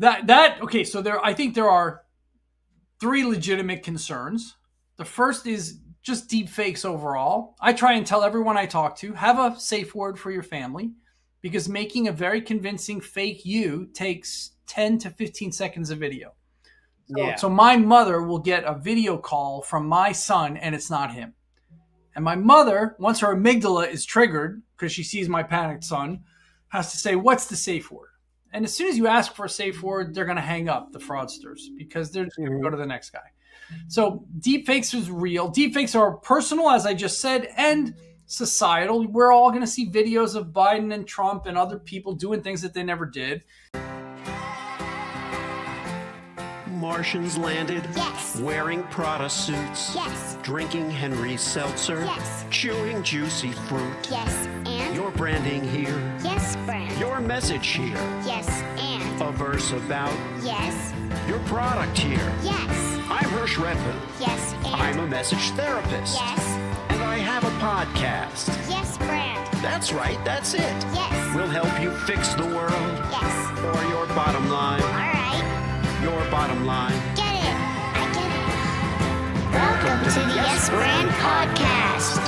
Okay, so I think there are three legitimate concerns. The first is just deep fakes overall. I try and tell everyone I talk to, have a safe word for your family, because making a very convincing fake you takes 10 to 15 seconds of video. Yeah. So my mother will get a video call from my son and it's not him. And my mother, once her amygdala is triggered because she sees my panicked son, has to say, "What's the safe word?" And as soon as you ask for a safe word, they're going to hang up, the fraudsters, because they're just going to go to the next guy. So deepfakes is real. Deepfakes are personal, as I just said, and societal. We're all going to see videos of Biden and Trump and other people doing things that they never did. Martians landed. Yes. Wearing Prada suits. Yes. Drinking Henry Seltzer. Yes. Chewing juicy fruit. Yes, and? Your branding here. Yes, brand. Your message here. Yes, and? A verse about Yes. your product here. Yes. I'm Hersh Redman. Yes, and? I'm a message therapist. Yes. And I have a podcast. Yes, brand. That's right, that's it. Yes. We'll help you fix the world. Yes. Or your bottom line. All right. Your bottom line. Get it. I get it. Welcome to the Yes Brand Podcast.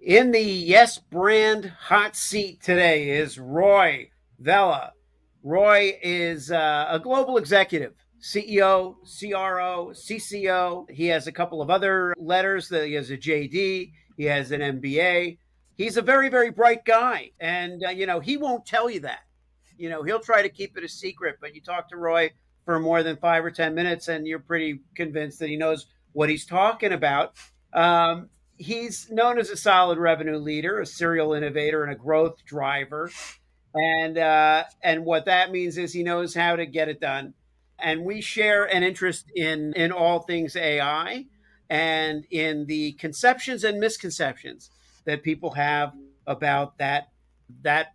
In the Yes Brand hot seat today is Roy Vella. Roy is a global executive, CEO, CRO, CCO. He has a couple of other letters. He has a JD. He has an MBA. He's a very, very bright guy. And, he won't tell you that. He'll try to keep it a secret. But you talk to Roy for more than 5 or 10 minutes, and you're pretty convinced that he knows what he's talking about. He's known as a solid revenue leader, a serial innovator, and a growth driver. And what that means is he knows how to get it done. And we share an interest in all things AI and in the conceptions and misconceptions that people have about that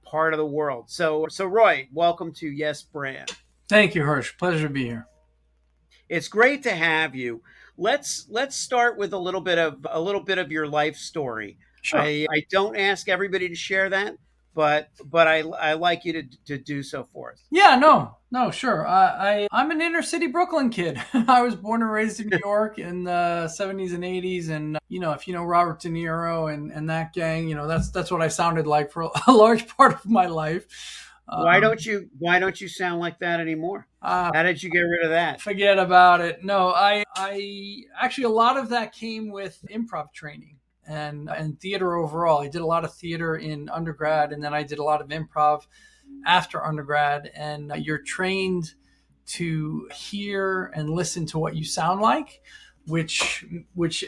part of the world. So Roy, welcome to Yes Brand. Thank you, Hersh. Pleasure to be here. It's great to have you. Let's start with a little bit of your life story. Sure. I don't ask everybody to share that, but I like you to do so for us. Yeah, no, sure. I'm an inner city Brooklyn kid. I was born and raised in New York in the 70s and 80s, and if you know Robert De Niro and that gang, that's what I sounded like for a large part of my life. Why don't you sound like that anymore? How did you get rid of that? Forget about it. No, I actually, a lot of that came with improv training and theater overall. I did a lot of theater in undergrad, and then I did a lot of improv after undergrad. And you're trained to hear and listen to what you sound like, which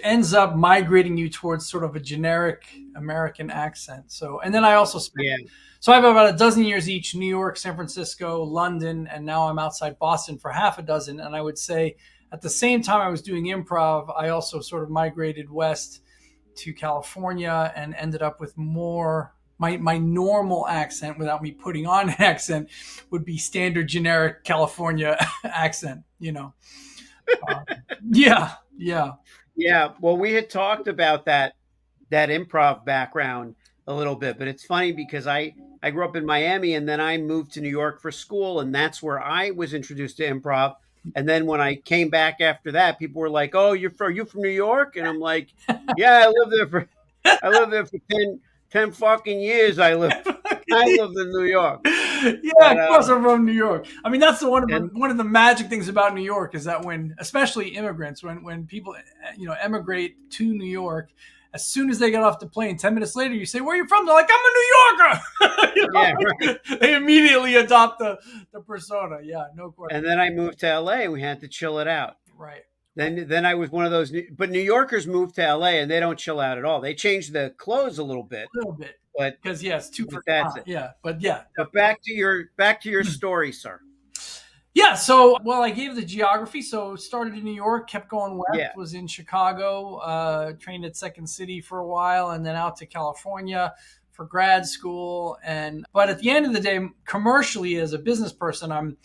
ends up migrating you towards sort of a generic American accent. So, and then I also spent. Yeah. So I have about a dozen years each: New York, San Francisco, London, and now I'm outside Boston for half a dozen. And I would say at the same time I was doing improv, I also sort of migrated west to California and ended up with more. My normal accent, without me putting on an accent, would be standard generic California accent. Yeah. Well, we had talked about that improv background a little bit, but it's funny because I grew up in Miami and then I moved to New York for school, and that's where I was introduced to improv. And then when I came back after that, people were like, "Oh, you from New York?" And I'm like, "Yeah, I lived there for 10 fucking years. I lived in New York." Yeah, of course I'm from New York. I mean, that's one of the magic things about New York is that especially immigrants, when people emigrate to New York, as soon as they get off the plane, 10 minutes later, you say, "Where are you from?" They're like, "I'm a New Yorker." Yeah, right. They immediately adopt the persona. Yeah, no question. And then I moved to LA and we had to chill it out. Right. Then I was one of those, but New Yorkers moved to LA and they don't chill out at all. They change the clothes a little bit. But because it's too that's it. Yeah, but yeah. But back to your story, sir. Yeah, so I gave the geography. So started in New York, kept going west, Yeah. was in Chicago, trained at Second City for a while, and then out to California for grad school. But at the end of the day, commercially as a business person,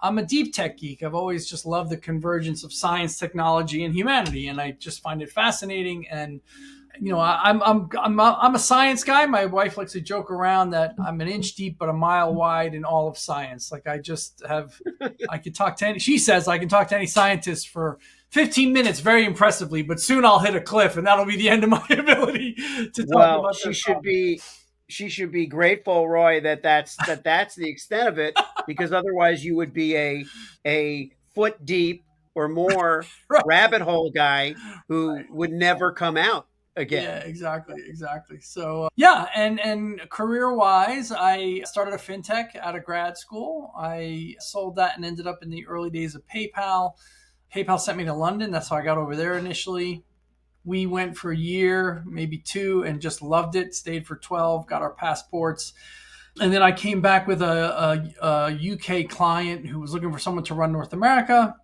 I'm a deep tech geek. I've always just loved the convergence of science, technology, and humanity, and I just find it fascinating. And I'm a science guy. My wife likes to joke around that I'm an inch deep but a mile wide in all of science. Like I could talk to any. She says I can talk to any scientist for 15 minutes very impressively, but soon I'll hit a cliff, and that'll be the end of my ability to talk about She this should topic. be grateful, Roy, that's the extent of it, because otherwise you would be a foot deep or more Right. rabbit hole guy who would never come out again. Yeah, exactly. So yeah, and career wise, I started a fintech out of grad school. I sold that and ended up in the early days of PayPal. PayPal sent me to London. That's how I got over there initially. We went for a year, maybe two, and just loved it. Stayed for 12, got our passports. And then I came back with a UK client who was looking for someone to run North America.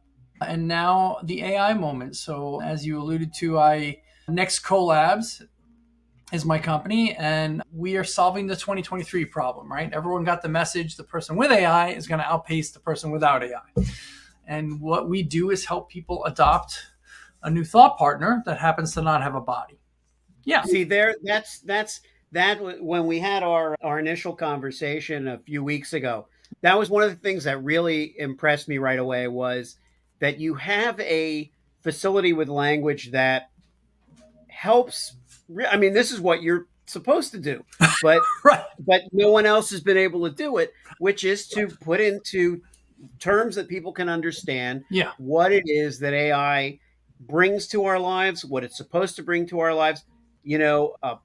And now the AI moment. So as you alluded to, Next CoLabs is my company, and we are solving the 2023 problem, right? Everyone got the message. The person with AI is going to outpace the person without AI. And what we do is help people adopt a new thought partner that happens to not have a body. Yeah. See, that's when we had our initial conversation a few weeks ago, that was one of the things that really impressed me right away, was that you have a facility with language that helps. I mean, this is what you're supposed to do, but Right. but no one else has been able to do it, which is to put into terms that people can understand Yeah. what it is that AI brings to our lives, what it's supposed to bring to our lives. A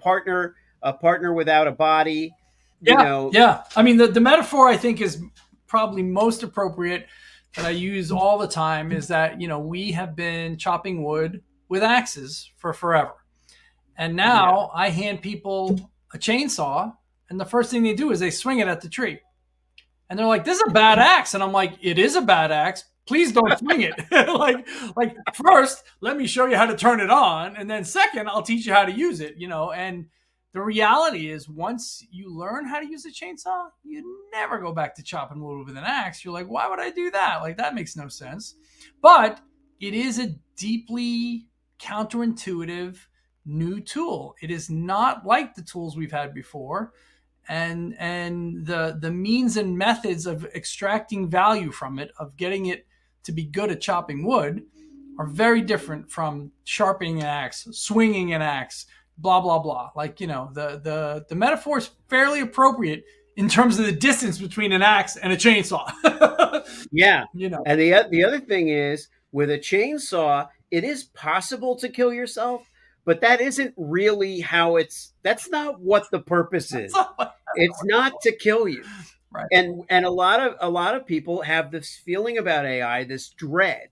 partner without a body. Yeah. I mean, the metaphor I think is probably most appropriate that I use all the time is that, we have been chopping wood with axes for forever. And now I hand people a chainsaw, and the first thing they do is they swing it at the tree. And they're like, this is a bad axe. And I'm like, it is a bad axe. Please don't swing it. like first, let me show you how to turn it on. And then second, I'll teach you how to use it, and the reality is once you learn how to use a chainsaw, you never go back to chopping wood with an axe. You're like, why would I do that? Like, that makes no sense. But it is a deeply counterintuitive new tool. It is not like the tools we've had before. And the means and methods of extracting value from it, of getting it to be good at chopping wood, are very different from sharpening an axe, swinging an axe, blah blah blah. Like, the metaphor is fairly appropriate in terms of the distance between an axe and a chainsaw. Yeah. And the other thing is, with a chainsaw, it is possible to kill yourself, but that isn't really that's not what the purpose is. It's not to kill you. Right. And a lot of people have this feeling about AI, this dread,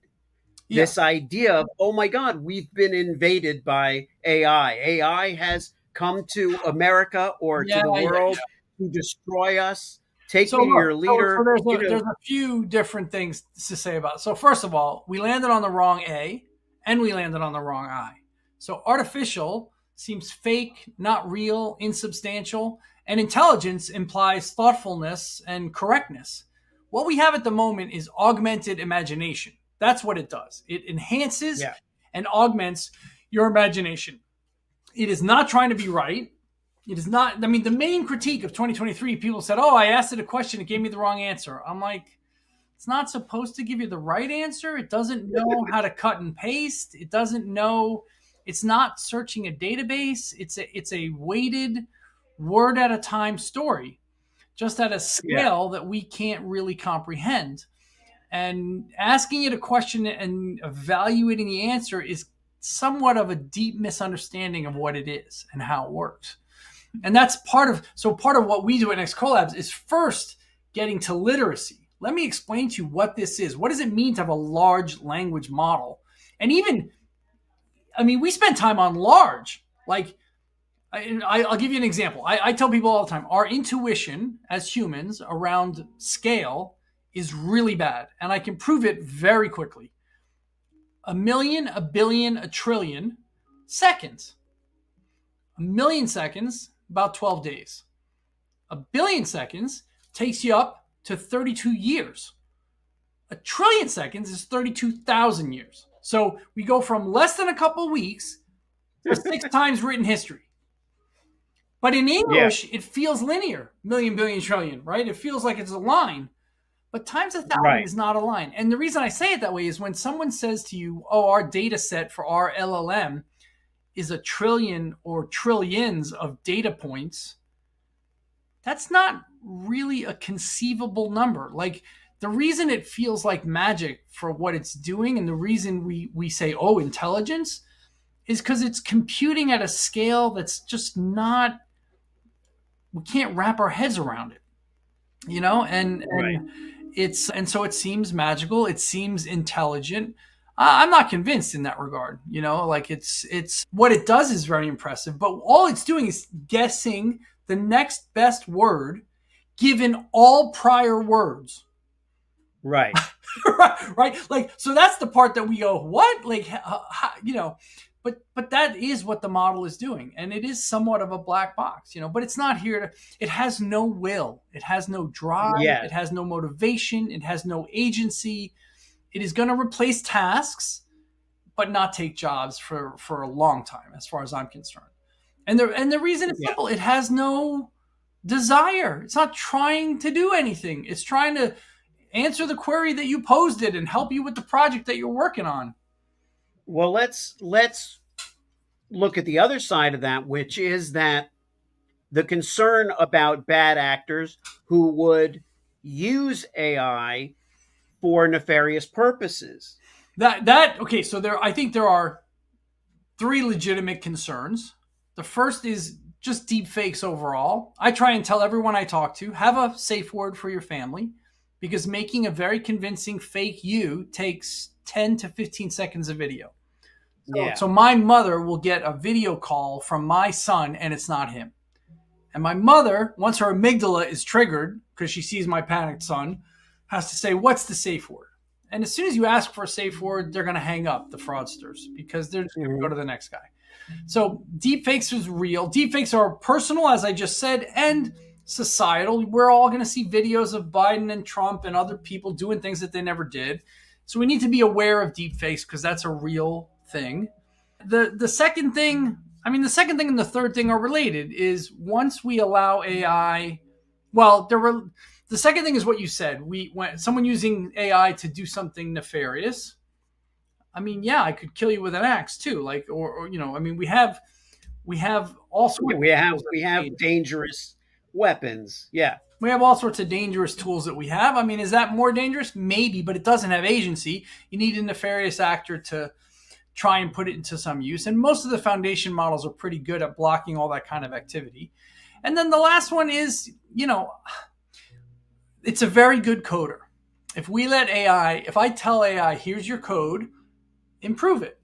this idea of, oh my God, we've been invaded by AI. AI has come to America or to the world to destroy us. Take me to your leader. So there's a few different things to say about it. So first of all, we landed on the wrong A and we landed on the wrong I. So artificial seems fake, not real, insubstantial, and intelligence implies thoughtfulness and correctness. What we have at the moment is augmented imagination. That's what it does. It enhances and augments your imagination. It is not trying to be right. It is not. I mean, the main critique of 2023, people said, oh, I asked it a question, it gave me the wrong answer. I'm like, it's not supposed to give you the right answer. It doesn't know how to cut and paste. It doesn't know. It's not searching a database. It's a weighted, word at a time story, just at a scale that we can't really comprehend. And asking it a question and evaluating the answer is somewhat of a deep misunderstanding of what it is and how it works. And that's part of what we do at Next CoLabs is first getting to literacy. Let me explain to you what this is. What does it mean to have a large language model? And even, I mean, we spend time on large. Like, I'll give you an example. I tell people all the time, our intuition as humans around scale is really bad. And I can prove it very quickly. 1 million, 1 billion, 1 trillion seconds. 1 million seconds, about 12 days. 1 billion seconds takes you up to 32 years. A trillion seconds is 32,000 years. So we go from less than a couple weeks to 6 times written history. But in English, it feels linear, million, billion, trillion, right? It feels like it's a line. But times 1,000 is not a line. And the reason I say it that way is when someone says to you, oh, our data set for our LLM is a trillion or trillions of data points, that's not really a conceivable number. Like, the reason it feels like magic for what it's doing and the reason we say, oh, intelligence, is because it's computing at a scale that's just not, we can't wrap our heads around it, and so it seems magical. It seems intelligent. I'm not convinced in that regard, like it's what it does is very impressive, but all it's doing is guessing the next best word given all prior words. Right. right. Like, so that's the part that we go, what? Like, but that is what the model is doing. And it is somewhat of a black box, but it's not here it has no will. It has no drive. Yeah. It has no motivation. It has no agency. It is going to replace tasks, but not take jobs for a long time, as far as I'm concerned. And the reason is simple. It has no desire. It's not trying to do anything. It's trying to answer the query that you posed it and help you with the project that you're working on. Well, let's look at the other side of that, which is that the concern about bad actors who would use AI for nefarious purposes. Okay, so I think there are 3 legitimate concerns. The first is just deep fakes overall. I try and tell everyone I talk to, have a safe word for your family, because making a very convincing fake you takes 10 to 15 seconds of video. So my mother will get a video call from my son and it's not him. And my mother, once her amygdala is triggered, because she sees my panicked son, has to say, what's the safe word? And as soon as you ask for a safe word, they're going to hang up, the fraudsters, because they're just going to go to the next guy. So deepfakes is real. Deepfakes are personal, as I just said, and societal. We're all going to see videos of Biden and Trump and other people doing things that they never did. So we need to be aware of deepfakes because that's a real thing. The second thing and the third thing are related, is once we allow AI, the second thing is what you said. When someone using AI to do something nefarious, I could kill you with an axe too. Like, we have all sorts. We have dangerous weapons. Yeah. We have all sorts of dangerous tools that we have. Is that more dangerous? Maybe, but it doesn't have agency. You need a nefarious actor to try and put it into some use. And most of the foundation models are pretty good at blocking all that kind of activity. And then the last one is, it's a very good coder. If I tell AI, here's your code, improve it.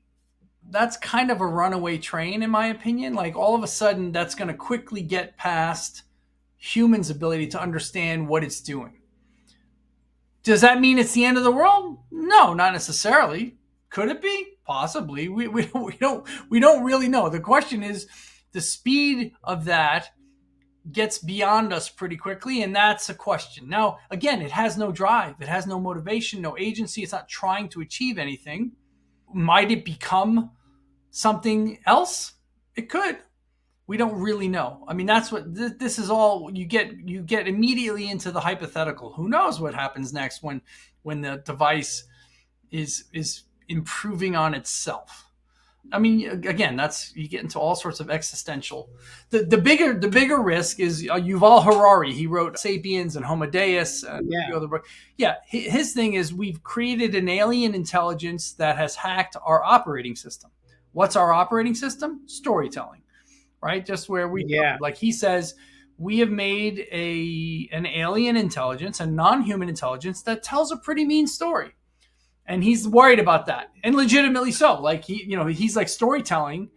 That's kind of a runaway train, in my opinion. Like, all of a sudden, that's going to quickly get past humans' ability to understand what it's doing. Does that mean it's the end of the world? No, not necessarily. Could it be? Possibly. We don't really know. The question is, the speed of that gets beyond us pretty quickly, and that's a question. Now, again, it has no drive. It has no motivation, no agency. It's not trying to achieve anything. Might it become something else? It could. We don't really know. That's what this is all. You get immediately into the hypothetical. Who knows what happens next when the device is improving on itself? Again, you get into all sorts of existential. The bigger risk is Yuval Harari. He wrote *Sapiens* and *Homo Deus*. And other book. His thing is, we've created an alien intelligence that has hacked our operating system. What's our operating system? Storytelling, right? Just where like he says, we have made an alien intelligence, a non-human intelligence that tells a pretty mean story. And he's worried about that, and legitimately so. Like, he's like, storytelling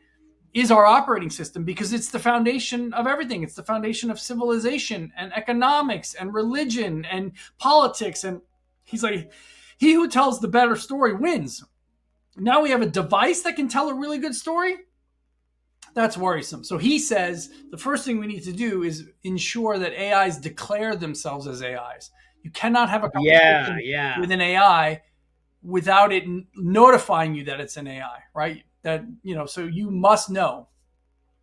is our operating system because it's the foundation of everything. It's the foundation of civilization and economics and religion and politics. And he's like, he who tells the better story wins. Now we have a device that can tell a really good story. That's worrisome. So he says the first thing we need to do is ensure that AIs declare themselves as AIs. You cannot have a Yeah, conversation yeah. with an AI without it notifying you that it's an AI, right? That, so you must know.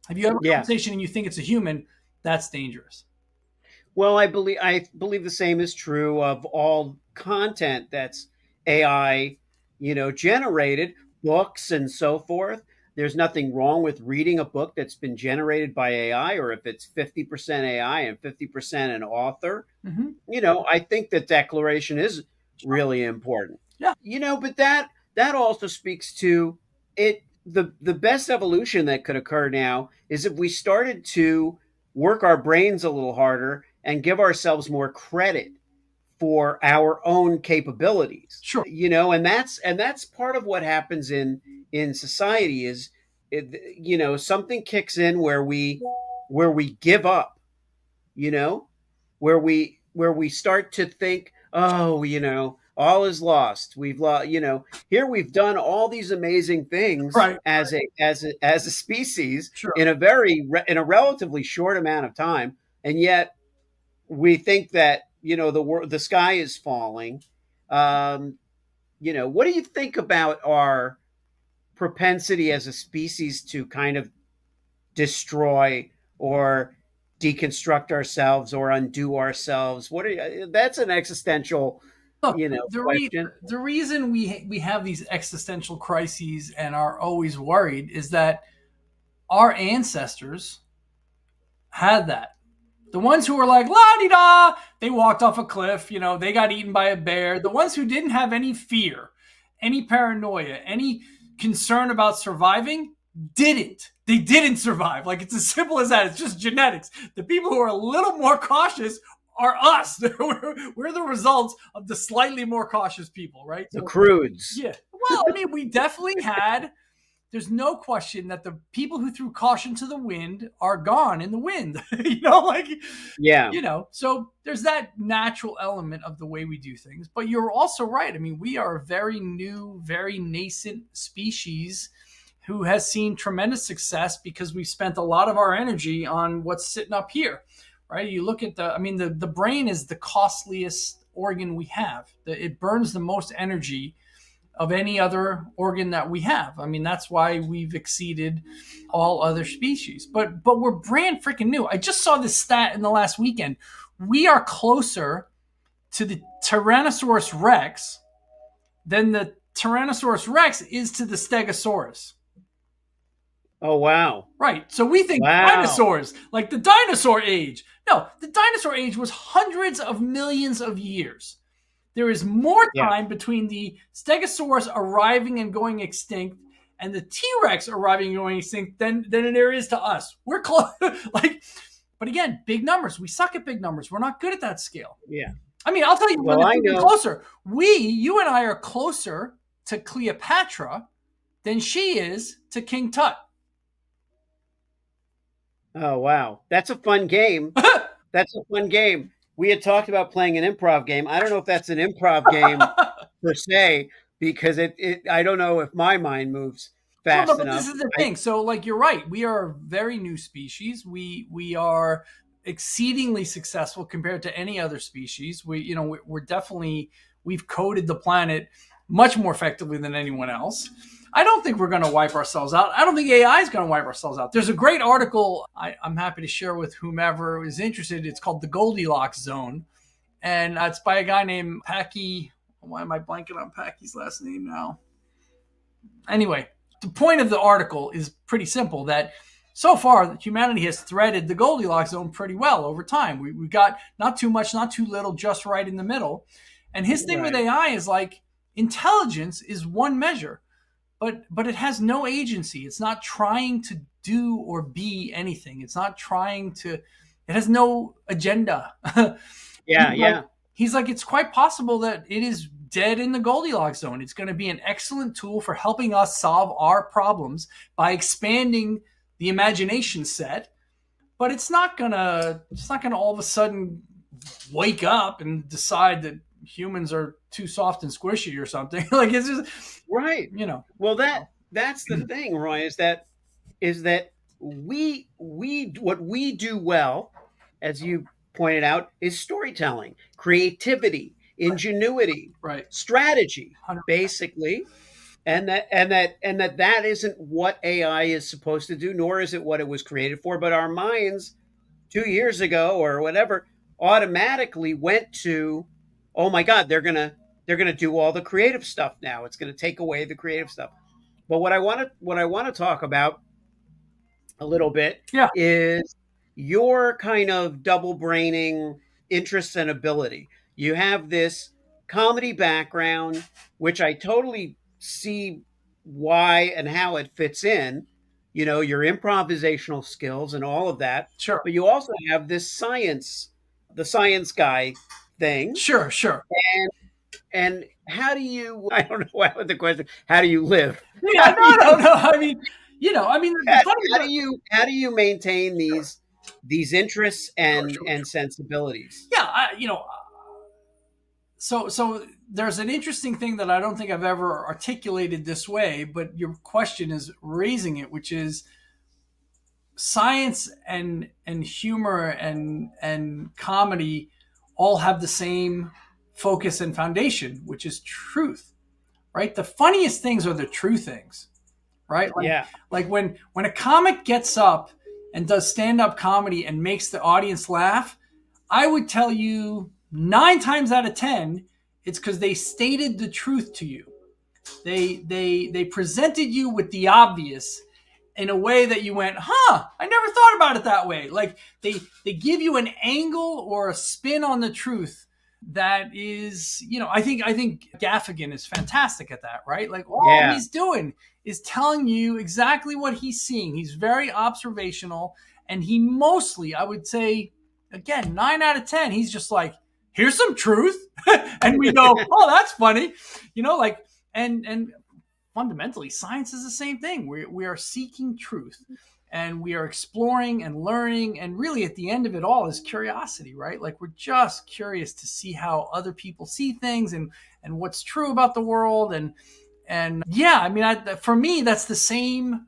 If you have a Yeah. conversation and you think it's a human, that's dangerous. Well, I believe the same is true of all content that's AI, generated, books and so forth. There's nothing wrong with reading a book that's been generated by AI, or if it's 50% AI and 50% an author. Hmm. I think that declaration is really important. Yeah. But that also speaks to it. The best evolution that could occur now is if we started to work our brains a little harder and give ourselves more credit for our own capabilities. Sure. And that's part of what happens in society is something kicks in where we give up, you know where we start to think, oh, all is lost. We've lost. Here we've done all these amazing things Right. as a species Sure. in a relatively short amount of time, and yet we think that the sky is falling. What do you think about our propensity as a species to kind of destroy or deconstruct ourselves or undo ourselves? That's an existential, Look, the question. the reason we have these existential crises and are always worried is that our ancestors had that. The ones who were like la di da, they walked off a cliff. They got eaten by a bear. The ones who didn't have any fear, any paranoia, any concern about surviving, didn't. They didn't survive. Like, it's as simple as that. It's just genetics. The people who are a little more cautious are us. We're the results of the slightly more cautious people, right? The So, crudes. yeah. Well, I mean, we definitely had. There's no question that the people who threw caution to the wind are gone in the wind. Like, Yeah. So there's that natural element of the way we do things. But you're also right. I mean, we are a very new, very nascent species who has seen tremendous success because we've spent a lot of our energy on what's sitting up here, right? You look at the brain is the costliest organ we have. It burns the most energy of any other organ that we have. I mean, that's why we've exceeded all other species. But we're brand freaking new. I just saw this stat in the last weekend. We are closer to the Tyrannosaurus Rex than the Tyrannosaurus Rex is to the Stegosaurus. Oh, wow. Right. So we think Wow. dinosaurs, like the dinosaur age. No, the dinosaur age was hundreds of millions of years. There is more time between the Stegosaurus arriving and going extinct and the T-Rex arriving and going extinct than there is to us. We're close. But again, big numbers. We suck at big numbers. We're not good at that scale. Yeah. I mean, I'll tell you, Well, I know. closer. You and I are closer to Cleopatra than she is to King Tut. Oh, wow. That's a fun game. That's a fun game. We had talked about playing an improv game. I don't know if that's an improv game per se, because I don't know if my mind moves fast But enough. this is the thing. So, like, you're right. We are a very new species. We are exceedingly successful compared to any other species. We're definitely, we've coded the planet much more effectively than anyone else. I don't think we're going to wipe ourselves out. I don't think AI is going to wipe ourselves out. There's a great article I'm happy to share with whomever is interested. It's called The Goldilocks Zone. And it's by a guy named Packy. Why am I blanking on Packy's last name now? Anyway, the point of the article is pretty simple, that so far humanity has threaded the Goldilocks zone pretty well over time. We got not too much, not too little, just right in the middle. And his thing with AI is like, intelligence is one measure, but it has no agency. It's not trying to do or be anything. It's not trying to, it has no agenda. He's like, it's quite possible that it is dead in the Goldilocks zone. It's going to be an excellent tool for helping us solve our problems by expanding the imagination set, but it's not gonna all of a sudden wake up and decide that humans are too soft and squishy or something. Like, it's just right. Well, that's the thing, Roy, is that we what we do well, as you pointed out, is storytelling, creativity, ingenuity, Right. strategy, 100%. basically. And that isn't what AI is supposed to do, nor is it what it was created for. But our minds 2 years ago or whatever automatically went to, oh my God, they're gonna do all the creative stuff now. It's gonna take away the creative stuff. But what I want to talk about a little bit Yeah. is your kind of double braining interests and ability. You have this comedy background, which I totally see why and how it fits in, your improvisational skills and all of that. Sure. But you also have this the science guy thing. Sure. Sure. And how do you, I don't know what the question, how do you live? Yeah. How do you, No. I mean, the how do you maintain these interests and Sure. and sensibilities? Yeah. So there's an interesting thing that I don't think I've ever articulated this way, but your question is raising it, which is science and humor and comedy all have the same focus and foundation, which is truth, right? The funniest things are the true things, right? Yeah. Like when a comic gets up and does stand-up comedy and makes the audience laugh, I would tell you 9 times out of 10, it's because they stated the truth to you. They presented you with the obvious in a way that you went, huh, I never thought about it that way. Like they give you an angle or a spin on the truth that is, I think Gaffigan is fantastic at that, right? Like all he's doing is telling you exactly what he's seeing. He's very observational, and he mostly, I would say, again, 9 out of 10, he's just like, here's some truth. And we go, oh, that's funny. And fundamentally, science is the same thing. We are seeking truth, and we are exploring and learning. And really, at the end of it all is curiosity, right? Like we're just curious to see how other people see things and what's true about the world. And yeah, I mean, for me, that's the same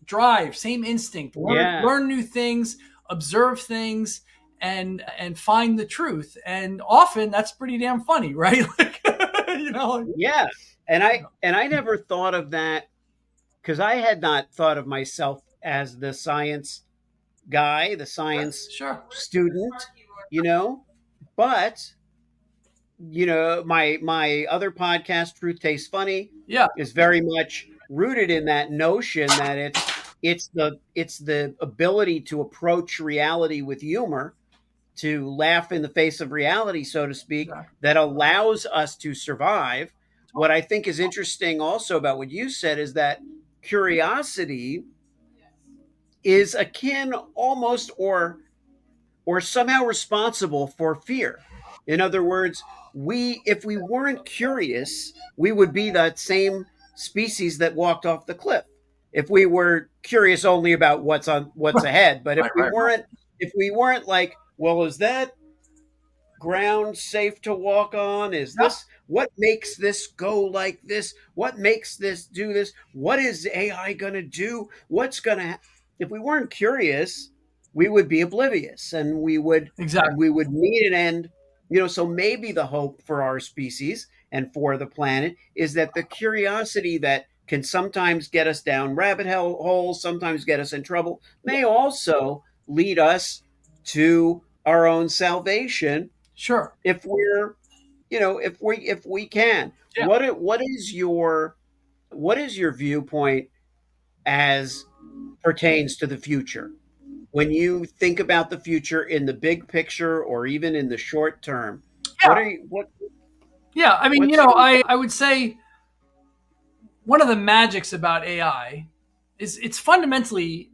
drive, same instinct. Learn new things, observe things, and find the truth. And often that's pretty damn funny, right? Like, Yeah. And I never thought of that, because I had not thought of myself as the science guy, the science Sure. student, but my other podcast, Truth Tastes Funny, is very much rooted in that notion that it's the ability to approach reality with humor, to laugh in the face of reality, so to speak, that allows us to survive. What I think is interesting also about what you said is that curiosity is akin almost or somehow responsible for fear. In other words, if we weren't curious, we would be that same species that walked off the cliff. If we were curious only about what's ahead, but if we weren't like, well, is that ground safe to walk on? Is this, what makes this go like this? What makes this do this? What is AI going to do? If we weren't curious, we would be oblivious, and we would meet an end. So maybe the hope for our species and for the planet is that the curiosity that can sometimes get us down rabbit holes, sometimes get us in trouble, may also lead us to our own salvation. Sure. If we can. Yeah. What is your viewpoint as pertains to the future? When you think about the future in the big picture or even in the short term, Yeah, I mean, I would say one of the magics about AI is it's fundamentally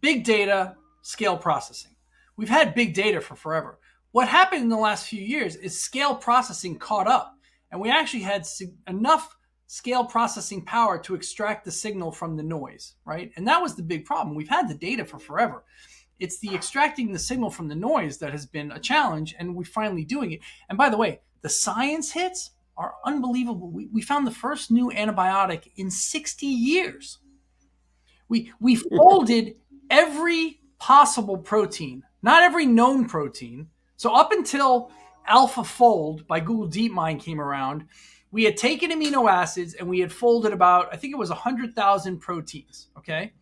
big data, scale processing. We've had big data for forever. What happened in the last few years is scale processing caught up, and we actually had enough scale processing power to extract the signal from the noise, right? And that was the big problem. We've had the data for forever. It's the extracting the signal from the noise that has been a challenge, and we're finally doing it. And by the way, the science hits are unbelievable. We found the first new antibiotic in 60 years. We folded every possible protein, not every known protein, So up until AlphaFold by Google DeepMind came around, we had taken amino acids and we had folded about, I think it was 100,000 proteins, okay?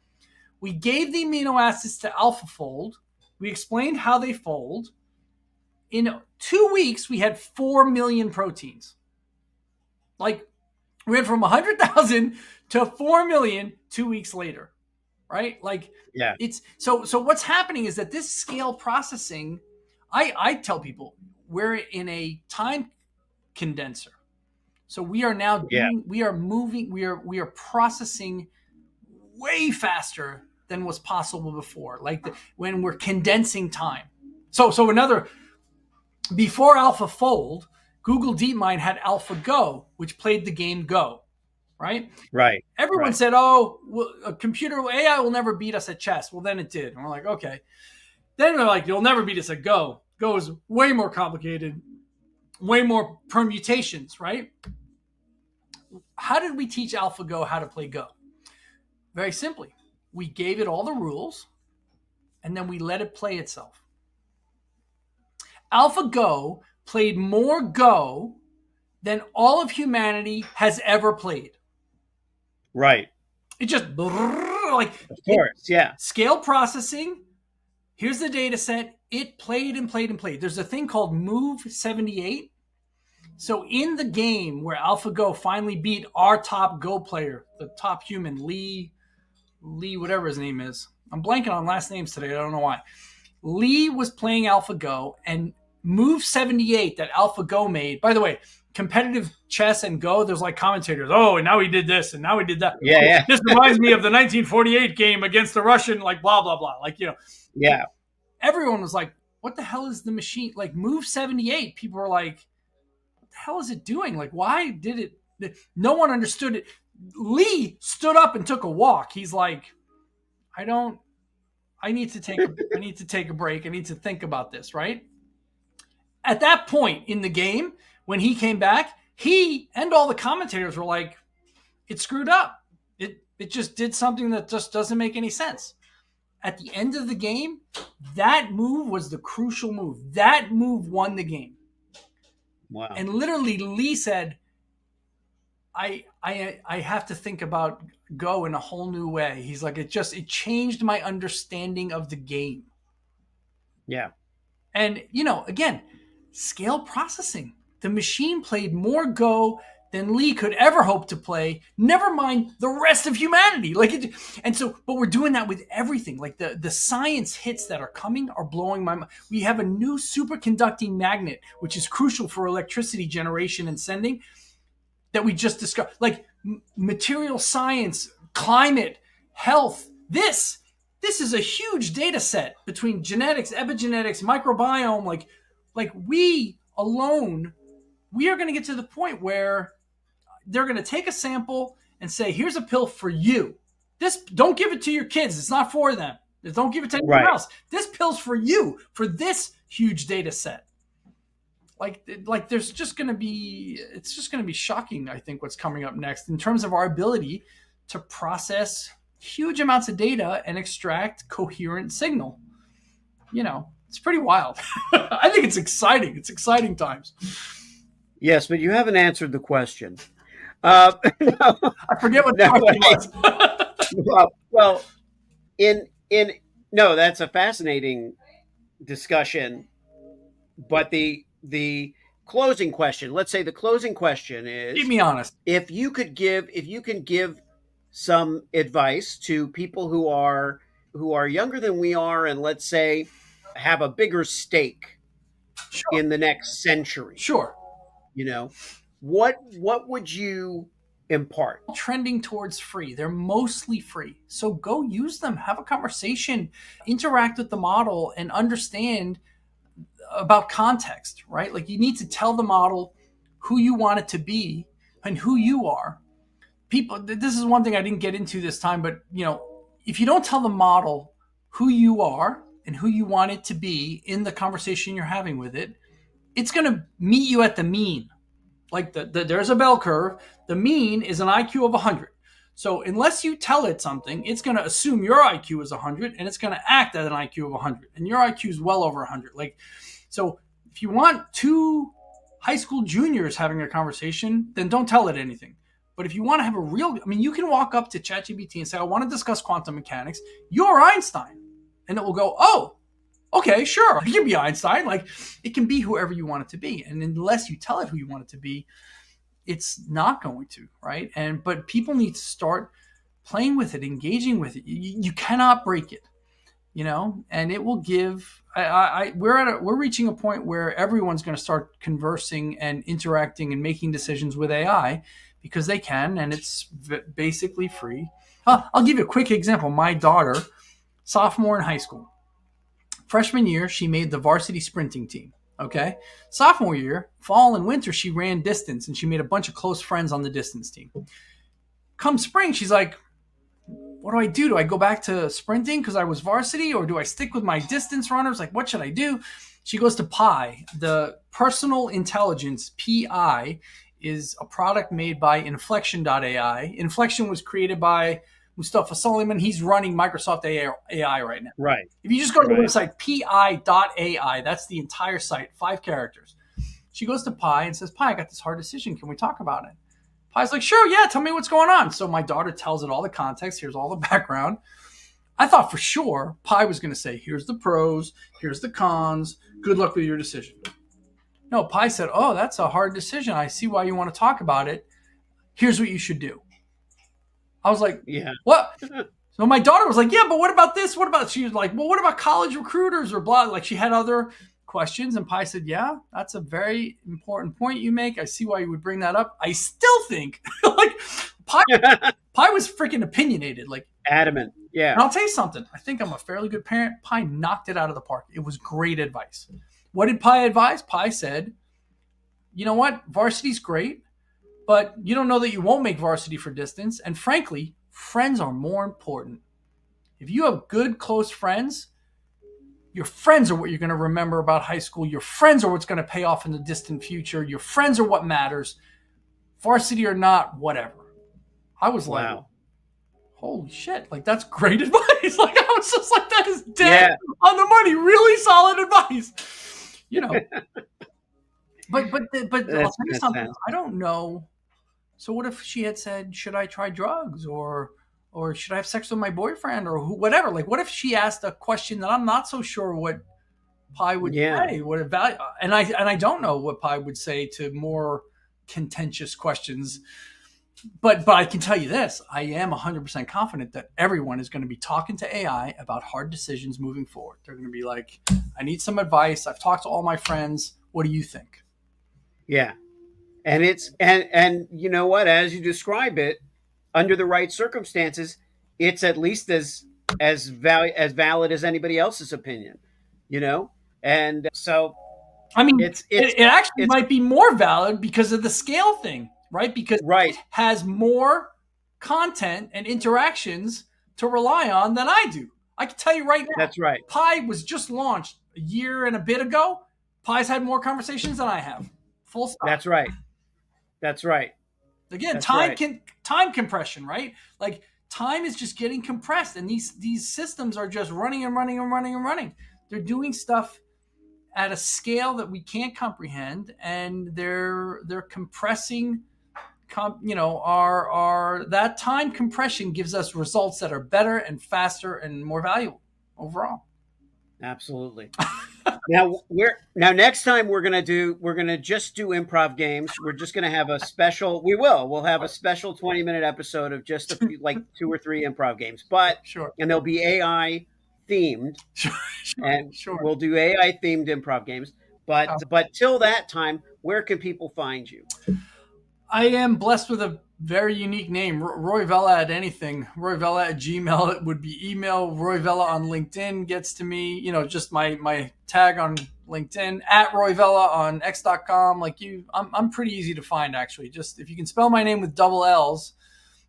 We gave the amino acids to AlphaFold. We explained how they fold. In 2 weeks, we had 4 million proteins. Like, we went from 100,000 to 4 million 2 weeks later, right? Like, Yeah. it's so what's happening is that this scale processing, I tell people, we're in a time condenser. So we are now we are processing way faster than was possible before. Like when we're condensing time. So before AlphaFold, Google DeepMind had AlphaGo, which played the game Go, right? Right. Everyone Right. said, "Oh, well, a computer AI will never beat us at chess." Well, then it did, and we're like, "Okay." Then they're like, "You'll never beat us at Go. Go is way more complicated, way more permutations, right?" How did we teach AlphaGo how to play Go? Very simply, we gave it all the rules, and then we let it play itself. AlphaGo played more Go than all of humanity has ever played. Right. It just like Of course. Yeah. scale processing. Here's the data set. It played and played and played. There's a thing called Move 78. So in the game where AlphaGo finally beat our top Go player, the top human, Lee, whatever his name is. I'm blanking on last names today. I don't know why. Lee was playing AlphaGo, and Move 78 that AlphaGo made. By the way, competitive chess and Go, there's like commentators. Oh, and now he did this, and now he did that. Yeah, yeah. This reminds me of the 1948 game against the Russian, like blah, blah, blah. Like, Yeah. everyone was like, what the hell is the machine? Like Move 78, people were like, what the hell is it doing? Like, why did it? No one understood it. Lee stood up and took a walk. He's like, I need to take a break. I need to think about this, right? At that point in the game, when he came back, he and all the commentators were like, it screwed up. It just did something that just doesn't make any sense. At the end of the game, that move was the crucial move. That move won the game. Wow. And literally Lee said, I have to think about Go in a whole new way. He's like, it changed my understanding of the game. Yeah. And, again, scale processing. The machine played more Go than Lee could ever hope to play, never mind the rest of humanity. But we're doing that with everything. Like the science hits that are coming are blowing my mind. We have a new superconducting magnet, which is crucial for electricity generation and sending, that we just discovered. Like material science, climate, health. This is a huge data set between genetics, epigenetics, microbiome. Like we alone, we are going to get to the point where they're going to take a sample and say, here's a pill for you. Don't give it to your kids. It's not for them. Don't give it to anyone else. This pill's for you, for this huge data set. Like there's just going to be, it's just going to be shocking, I think, what's coming up next in terms of our ability to process huge amounts of data and extract coherent signal. It's pretty wild. I think it's exciting. It's exciting times. Yes, but you haven't answered the question. I forget what the question was. Well, no, that's a fascinating discussion. But the closing question, let's say the closing question is, Keep me honest. If you can give some advice to people who are younger than we are, and let's say have a bigger stake in the next century. Sure. What would you impart? Trending towards free. They're mostly free. So go use them, have a conversation, interact with the model, and understand about context, right? Like you need to tell the model who you want it to be and who you are. People, this is one thing I didn't get into this time, but if you don't tell the model who you are and who you want it to be in the conversation you're having with it, it's going to meet you at the mean. Like there's a bell curve. The mean is an IQ of 100. So unless you tell it something, it's going to assume your IQ is 100 and it's going to act at an IQ of 100. And your IQ is well over 100. So If you want two high school juniors having a conversation, then don't tell it anything. But if you want to have a real, I mean, you can walk up to ChatGPT and say, I want to discuss quantum mechanics. You're Einstein. And it will go, oh, okay, sure. You can be Einstein. Like, it can be whoever you want it to be. And unless you tell it who you want it to be, it's not going to, right? But people need to start playing with it, engaging with it. You cannot break it, and it will give. We're reaching a point where everyone's going to start conversing and interacting and making decisions with AI because they can, and it's basically free. I'll give you a quick example. My daughter, sophomore in high school, freshman year, she made the varsity sprinting team. Okay. Sophomore year, fall and winter, she ran distance and she made a bunch of close friends on the distance team. Come spring, she's like, what do I do? Do I go back to sprinting because I was varsity, or do I stick with my distance runners? Like, what should I do? She goes to Pi. The personal intelligence, PI, is a product made by Inflection.ai. Inflection was created by Mustafa Suleyman. He's running Microsoft AI right now. Right. If you just go to the website, pi.ai, that's the entire site, 5 characters. She goes to Pi and says, Pi, I got this hard decision. Can we talk about it? Pi's like, sure, yeah, tell me what's going on. So my daughter tells it all the context. Here's all the background. I thought for sure Pi was going to say, here's the pros, here's the cons. Good luck with your decision. No, Pi said, oh, that's a hard decision. I see why you want to talk about it. Here's what you should do. I was like, yeah, what? So my daughter was like, yeah, but what about this? What about, she was like, well, what about college recruiters or blah? Like, she had other questions, and Pi said, yeah, that's a very important point you make. I see why you would bring that up. I still think like Pi was freaking opinionated, like adamant. Yeah. And I'll tell you something. I think I'm a fairly good parent. Pi knocked it out of the park. It was great advice. What did Pi advise? Pi said, you know what? Varsity's great, but you don't know that you won't make varsity for distance. And frankly, friends are more important. If you have good, close friends, your friends are what you're going to remember about high school. Your friends are what's going to pay off in the distant future. Your friends are what matters. Varsity or not, whatever. I was like, holy shit, like, that's great advice. Like, I was just like, that is dead on the money. Really solid advice. But I'll tell you something. I don't know. So what if she had said, should I try drugs or should I have sex with my boyfriend or whatever? Like, what if she asked a question that I'm not so sure what Pi would say? What a value, and I don't know what Pi would say to more contentious questions. But I can tell you this: I am 100% confident that everyone is going to be talking to AI about hard decisions moving forward. They're going to be like, I need some advice. I've talked to all my friends. What do you think? Yeah. And it's and you know what, as you describe it, under the right circumstances, it's at least as valid as anybody else's opinion, And so, I mean, it actually might be more valid because of the scale thing, right? Because it has more content and interactions to rely on than I do. I can tell you right now. That's right. Pi was just launched a year and a bit ago. Pi's had more conversations than I have. Full stop. That's right. That's right. Again, time compression, right? Like, time is just getting compressed, and these systems are just running and running and running and running. They're doing stuff at a scale that we can't comprehend, and they're compressing. That time compression gives us results that are better and faster and more valuable overall. Absolutely. Now next time we're gonna just do improv games. We're just gonna have a special. We'll have a special 20-minute episode of just a few, like 2 or 3 improv games. But and they'll be AI themed, we'll do AI themed improv games. But till that time, where can people find you? I am blessed with a very unique name, Roy Vella at anything. Roy Vella at Gmail. It would be email. Roy Vella on LinkedIn gets to me. Just my tag on LinkedIn. At Roy Vella on x.com. I'm pretty easy to find, actually. Just if you can spell my name with double L's.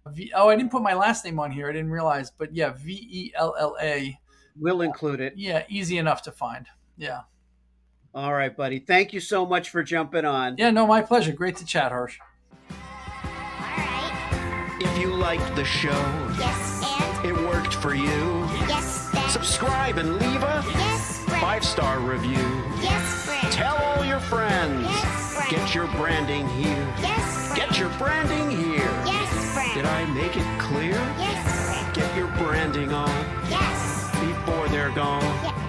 I didn't put my last name on here. I didn't realize. But yeah, Vella. We'll include it. Yeah, easy enough to find. Yeah. All right, buddy. Thank you so much for jumping on. Yeah, no, my pleasure. Great to chat, Hersh. If you liked the show, Yes, and it worked for you, yes, and subscribe and leave a yes, friend. 5-star review. Yes, friend. Tell all your friends. Yes, friend. Get your branding here. Yes, friend. Get your branding here. Yes, friend. Did I make it clear? Yes, friend. Get your branding on Yes. before they're gone. Yes.